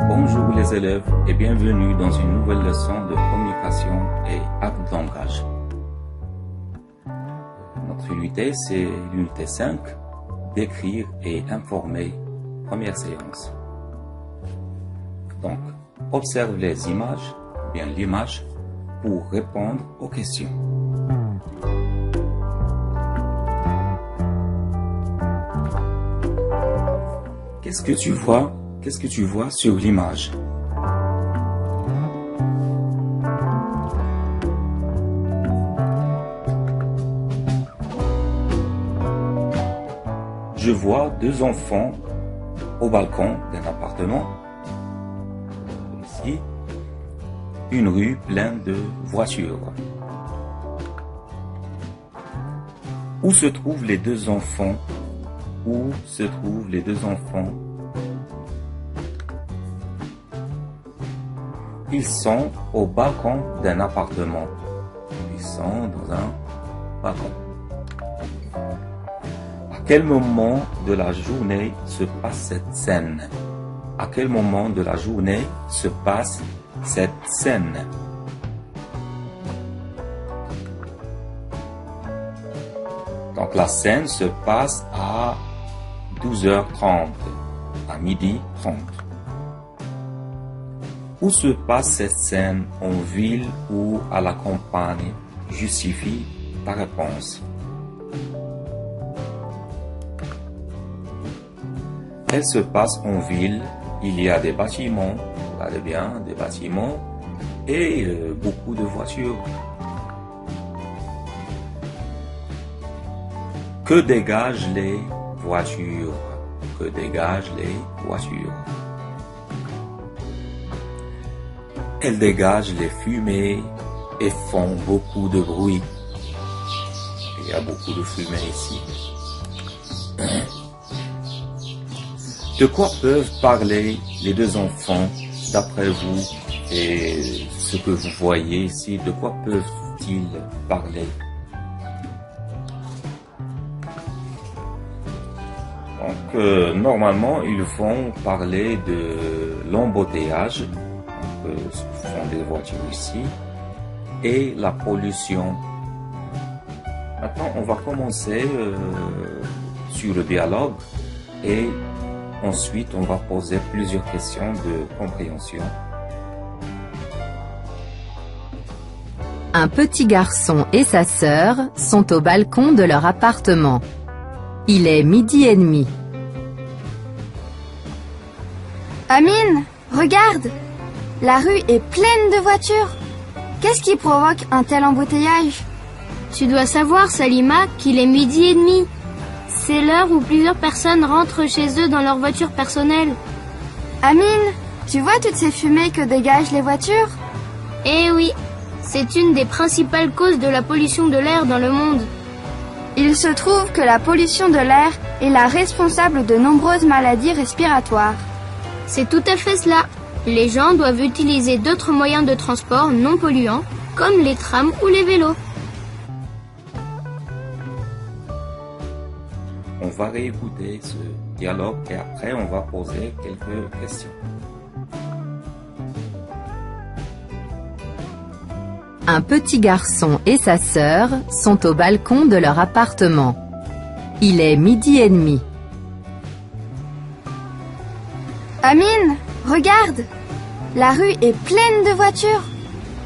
Bonjour les élèves et bienvenue dans une nouvelle leçon de communication et acte de langage. Notre unité c'est l'unité 5, d'écrire et informer, première séance. Donc, observe les images, bien l'image, pour répondre aux questions. Qu'est-ce que tu vois? Qu'est-ce que tu vois sur l'image? Je vois deux enfants au balcon d'un appartement. Ici, une rue pleine de voitures. Où se trouvent les deux enfants? Où se trouvent les deux enfants? Ils sont au balcon d'un appartement. Ils sont dans un balcon. À quel moment de la journée se passe cette scène? À quel moment de la journée se passe cette scène? Donc la scène se passe à 12h30, à midi 30. Où se passe cette scène, en ville ou à la campagne? Justifie ta réponse. Elle se passe en ville, il y a des bâtiments, regardez bien, des bâtiments et beaucoup de voitures. Que dégagent les voitures? Que dégagent les voitures? Elles dégagent les fumées et font beaucoup de bruit. Il y a beaucoup de fumée ici. De quoi peuvent parler les deux enfants d'après vous et ce que vous voyez ici? De quoi peuvent-ils parler? Donc, normalement, ils vont parler de l'embouteillage. Ce sont des voitures ici, et la pollution. Maintenant, on va commencer sur le dialogue et ensuite on va poser plusieurs questions de compréhension. Un petit garçon et sa sœur sont au balcon de leur appartement. Il est 12h30. Amine, regarde! La rue est pleine de voitures. Qu'est-ce qui provoque un tel embouteillage? Tu dois savoir, Salima, qu'il est 12h30. C'est l'heure où plusieurs personnes rentrent chez eux dans leur voiture personnelle. Amine, tu vois toutes ces fumées que dégagent les voitures? Eh oui, c'est une des principales causes de la pollution de l'air dans le monde. Il se trouve que la pollution de l'air est la responsable de nombreuses maladies respiratoires. C'est tout à fait cela. Les gens doivent utiliser d'autres moyens de transport non polluants, comme les trams ou les vélos. On va réécouter ce dialogue et après on va poser quelques questions. Un petit garçon et sa sœur sont au balcon de leur appartement. Il est 12h30. Amine, regarde! La rue est pleine de voitures.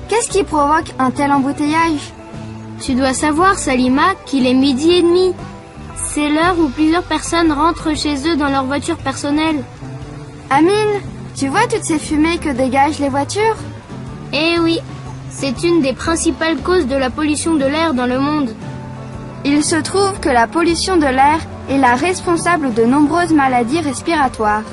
Qu'est-ce qui provoque un tel embouteillage? Tu dois savoir, Salima, qu'il est 12h30. C'est l'heure où plusieurs personnes rentrent chez eux dans leur voiture personnelle. Amine, tu vois toutes ces fumées que dégagent les voitures? Eh oui, c'est une des principales causes de la pollution de l'air dans le monde. Il se trouve que la pollution de l'air est la responsable de nombreuses maladies respiratoires.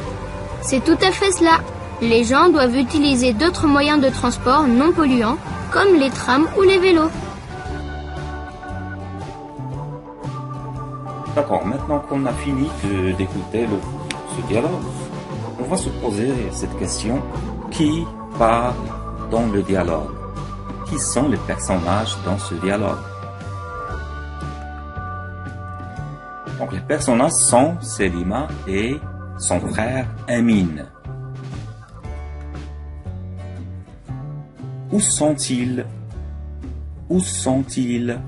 C'est tout à fait cela. Les gens doivent utiliser d'autres moyens de transport non polluants, comme les trams ou les vélos. D'accord, maintenant qu'on a fini d'écouter ce dialogue, on va se poser cette question. Qui parle dans le dialogue? Qui sont les personnages dans ce dialogue? Donc les personnages sont Selima et son frère Amine. Où sont-ils? Où sont-ils?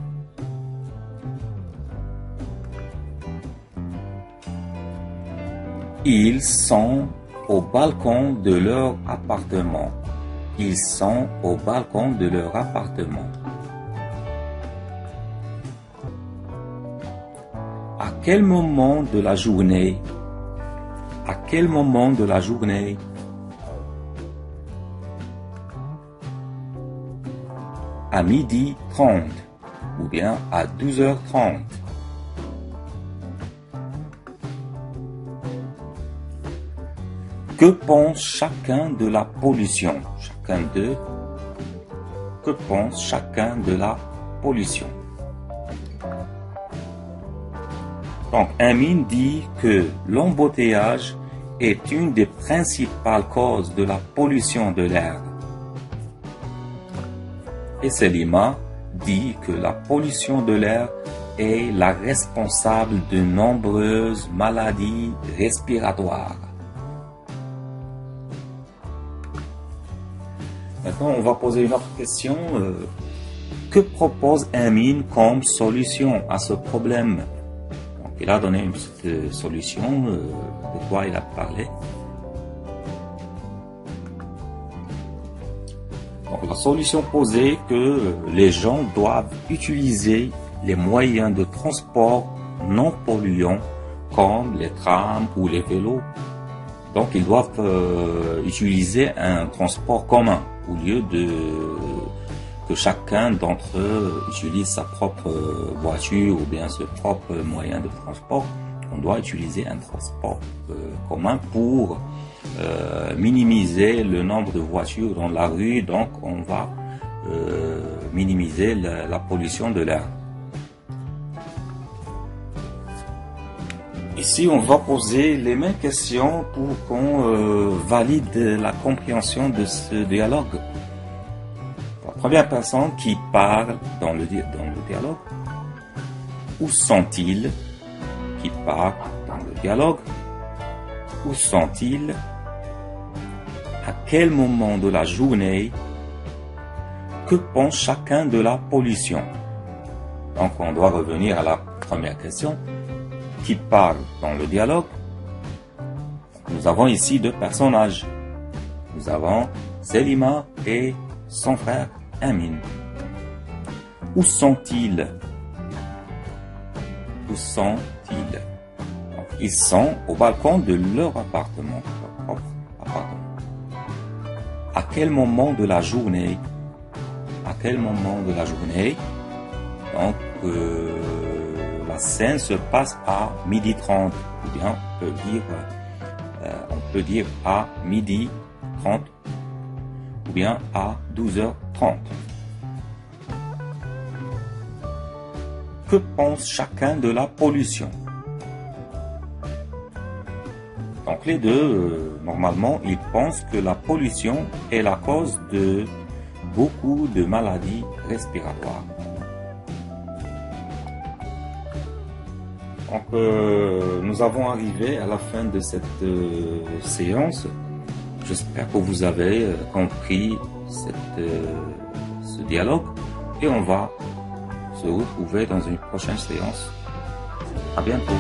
Ils sont au balcon de leur appartement. Ils sont au balcon de leur appartement. À quel moment de la journée? À quel moment de la journée? À 12h30 ou bien à 12h30. Que pense chacun de la pollution? Chacun d'eux. Que pense chacun de la pollution? Donc, Amin dit que l'embouteillage est une des principales causes de la pollution de l'air. Et Selima dit que la pollution de l'air est la responsable de nombreuses maladies respiratoires. Maintenant, on va poser une autre question. Que propose Amin comme solution à ce problème? Donc, il a donné une petite solution. De quoi il a parlé? Donc, la solution posée que les gens doivent utiliser les moyens de transport non polluants comme les trams ou les vélos. Donc, ils doivent utiliser un transport commun au lieu de que chacun d'entre eux utilise sa propre voiture ou bien ses propres moyens de transport. On doit utiliser un transport commun pour minimiser le nombre de voitures dans la rue. Donc, on va minimiser la pollution de l'air. Ici, on va poser les mêmes questions pour qu'on valide la compréhension de ce dialogue. La première personne qui parle dans le dialogue, où sont-ils? Qui parle dans le dialogue, où sont-ils? À quel moment de la journée? Que pense chacun de la pollution? Donc, on doit revenir à la première question. Qui parle dans le dialogue? Nous avons ici deux personnages. Nous avons Selima et son frère Amin. Où sont-ils? Où sont-ils? Donc, ils sont au balcon de leur appartement, leur propre appartement. À quel moment de la journée? À quel moment de la journée? Donc, la scène se passe à 12h30, ou bien on peut dire à 12h30, ou bien à 12h30. Que pense chacun de la pollution? Donc les deux, normalement, ils pensent que la pollution est la cause de beaucoup de maladies respiratoires. Donc, nous avons arrivé à la fin de cette séance. J'espère que vous avez compris ce dialogue et on va se retrouver dans une prochaine séance. À bientôt.